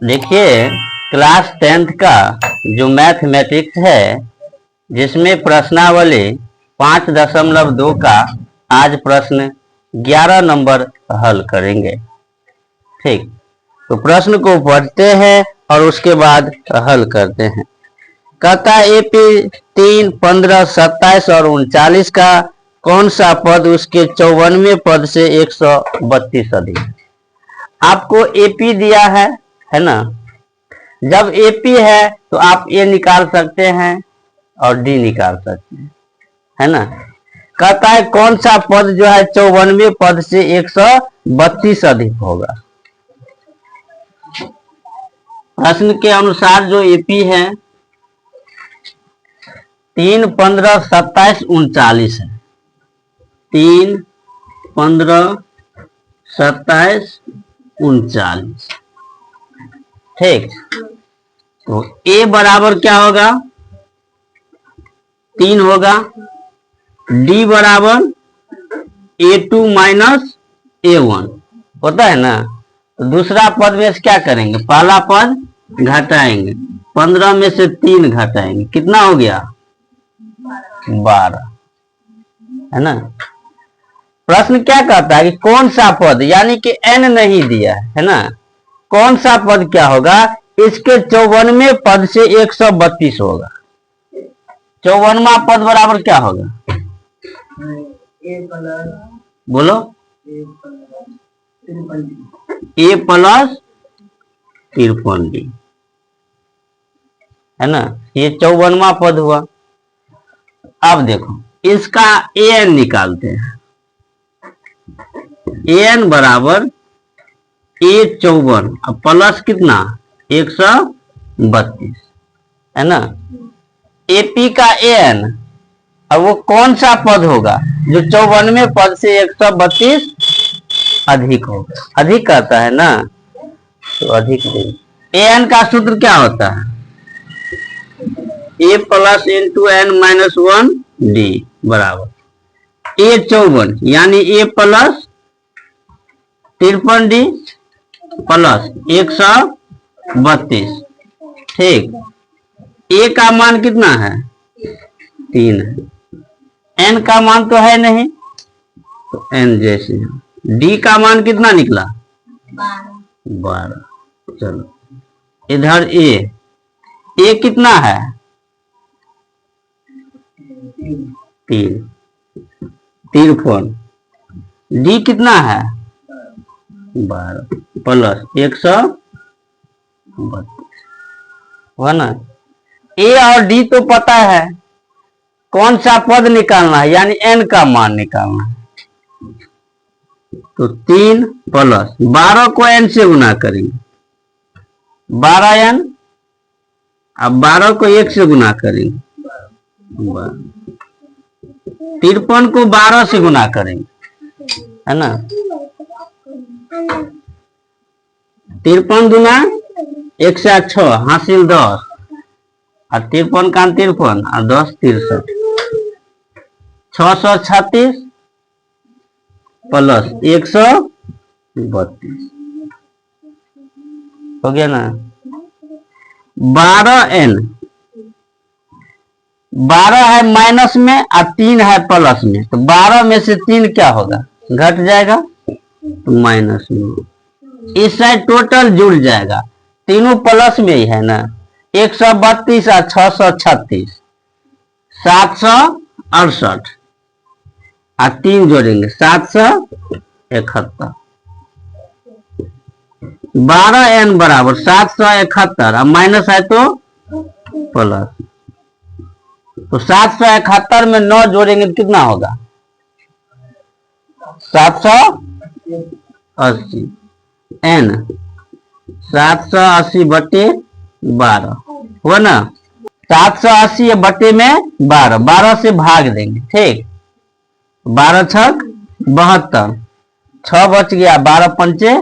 देखिए, class 10th का जो मैथमेटिक्स है, जिसमें प्रश्नावली 5.2 का आज प्रश्न 11 नंबर हल करेंगे। ठीक, तो प्रश्न को पढ़ते हैं और उसके बाद हल करते हैं। कहता है एपी 3, 15, 27 और 39 का कौन सा पद उसके 54वें पद से 132 अधिक। आपको एपी दिया है ना। जब एपी है तो आप ए निकाल सकते हैं और डी निकाल सकते हैं, है ना। कहता है कौन सा पद जो है 54वें पद से 132 अधिक होगा। प्रश्न के अनुसार जो एपी है 3, 15, 27, 39 है। 3, 15, 27, 39। ठीक, तो ए बराबर क्या होगा? 3 होगा। डी बराबर A2 माइनस A1 होता है ना। तो दूसरा पद में से क्या करेंगे? पहला पद घटाएंगे, 15 में से 3 घटाएंगे, कितना हो गया? 12, है ना। प्रश्न क्या कहता है कि कौन सा पद, यानी कि n नहीं दिया है ना, कौन सा पद क्या होगा? इसके 54वें पद से 132 होगा। 54वां पद बराबर क्या होगा? बोलो। A प्लस 53D, है ना। ये 54वां पद हुआ। अब देखो इसका an निकालते हैं। an बराबर A54 अब प्लस कितना? 132, है ना। एपी का an, अब वो कौन सा पद होगा जो 54वें पद से 132 अधिक होगा? अधिक कहता है ना, तो अधिक an का सूत्र क्या होता है? A plus into n minus 1 D बराबर A54 यानी A प्लस 53D प्लस 132। ठीक, ए का मान कितना है? 3 है। एन का मान तो है नहीं, तो एन जैसे है। डी का मान कितना निकला? 12। चलो इधर ए कितना है? 3। तिरपन। डी कितना है? 12 प्लस 132, है ना। ए और डी तो पता है, कौन सा पद निकालना है, यानी एन का मान निकालना है। तो 3 प्लस 12 को एन से गुना करेंगे, 12n। अब 12 को 1 से गुना करेंगे, 53 को 12 से गुना करेंगे, है ना। 53 दूना 106 हासिल 10 और 53 का 53 और 10 63, 636 प्लस 132 हो गया ना। 12n, 12 है माइनस में और 3 है प्लस में, तो 12 में से 3 क्या होगा? घट जाएगा, तो माइनस में। इस साइड टोटल जुड़ जाएगा, तीनों प्लस में ही है ना। 132 और 636 768 और 3 जोड़ेंगे 771। 12n बराबर 771 और माइनस है तो प्लस, तो 771 में 9 जोड़ेंगे तो कितना होगा? 780। n 780 बटे 12 हुआ ना। 780 बटे में 12, 12 से भाग देंगे। ठीक, 12 छक 72, 6 बच गया, 12 पंचे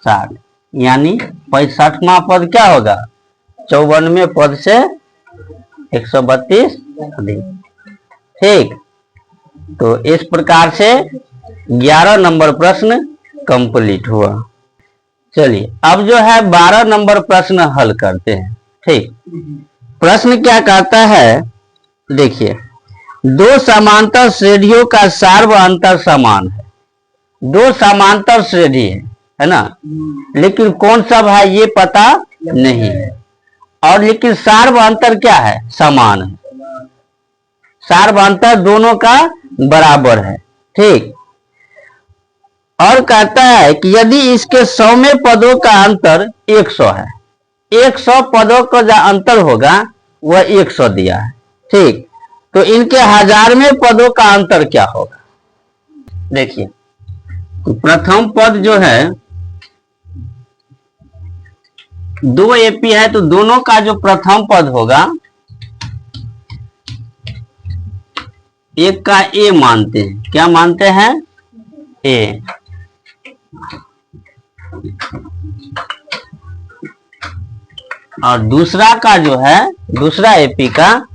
60, यानी 65वां पद क्या होगा? 54वें पद से 132 अधिक। ठीक, तो इस प्रकार से 11 नंबर प्रश्न कंप्लीट हुआ। चलिए अब जो है 12 नंबर प्रश्न हल करते हैं। ठीक, प्रश्न क्या कहता है, देखिए, दो समांतर श्रेणियों का सार्व अंतर समान है। दो समांतर श्रेणी है ना, लेकिन कौन सा है ये पता नहीं है, और लेकिन सार्व अंतर क्या है, समान है। सार्व अंतर दोनों का बराबर है। ठीक, और कहता है कि यदि इसके 100वें पदों का अंतर 100 है, 100 पदों का जो अंतर होगा वह 100 दिया है। ठीक, तो इनके 1000वें पदों का अंतर क्या होगा। देखिए, तो प्रथम पद जो है 2 एपी है, तो दोनों का जो प्रथम पद होगा, एक का ए मानते हैं। क्या मानते हैं, ए, और दूसरा का जो है, दूसरा एपी का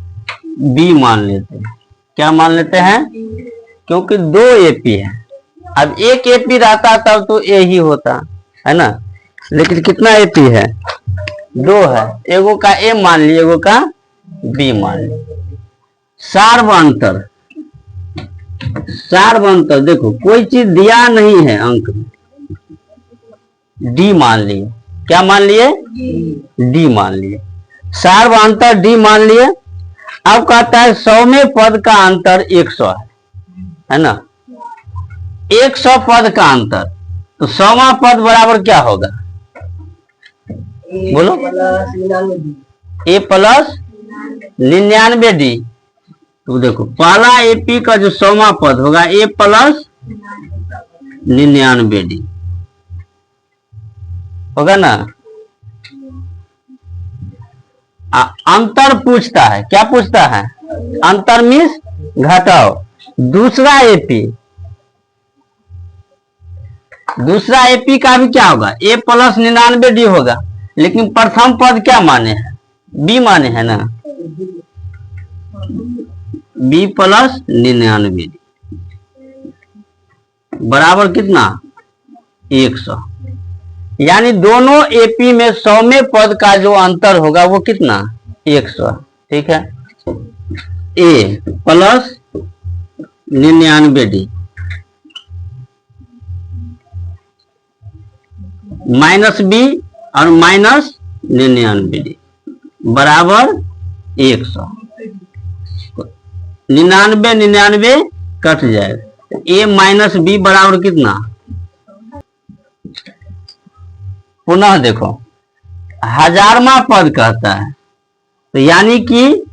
बी मान लेते हैं। क्या मान लेते हैं, क्योंकि 2 एपी है। अब एक एपी रहता तब तो ए ही होता है ना, लेकिन कितना एपी है, 2 है। एगो का ए मान लिए, एगो का बी मान लिए। सार्व अंतर, सार्व अंतर देखो कोई चीज दिया नहीं है अंक में, डी मान लिए। क्या मान लिए, डी मान लिए। सार्व अंतर डी मान लिए। अब कहता है 100वें पद का अंतर 100 है ना, 100 पद का अंतर, तो 100वां पद बराबर क्या होगा, बोलो, ए प्लस 99 डी। तो देखो पहला एपी का जो 100वां पद होगा ए प्लस 99 डी होगा ना। अंतर पूछता है, क्या पूछता है, अंतर मीन्स घटाओ। दूसरा एपी, दूसरा एपी का भी क्या होगा, ए प्लस 99 डी होगा, लेकिन प्रथम पद क्या माने हैं, बी माने हैं ना, बी प्लस 99 डी बराबर कितना, 100। यानी दोनों एपी में 100वें पद का जो अंतर होगा वो कितना, 100। ठीक है, ए प्लस 99 डी माइनस बी और माइनस 99 डी बराबर 100। 99 कट जाएगा, ए माइनस बी बराबर कितना, पुनः देखो 1000वां पद कहता है, तो यानी कि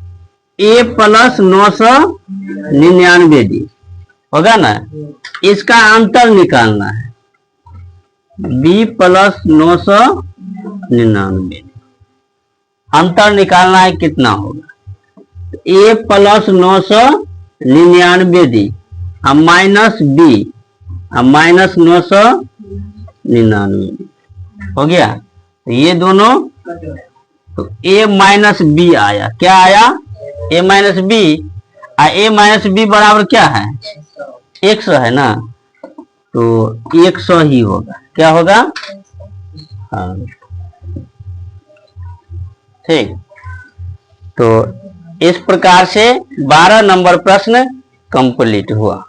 ए प्लस 999 डी होगा ना, इसका अंतर निकालना है, बी प्लस 999 अंतर निकालना है, कितना होगा, A plus 999 D minus B minus 999 हो गया। तो ये दोनों, तो ए माइनस बी आया, क्या आया, ए माइनस बी, ए माइनस बी बराबर क्या है, 100 है ना, तो 100 ही होगा। क्या होगा, हाँ ठीक। तो इस प्रकार से 12 नंबर प्रश्न कंप्लीट हुआ।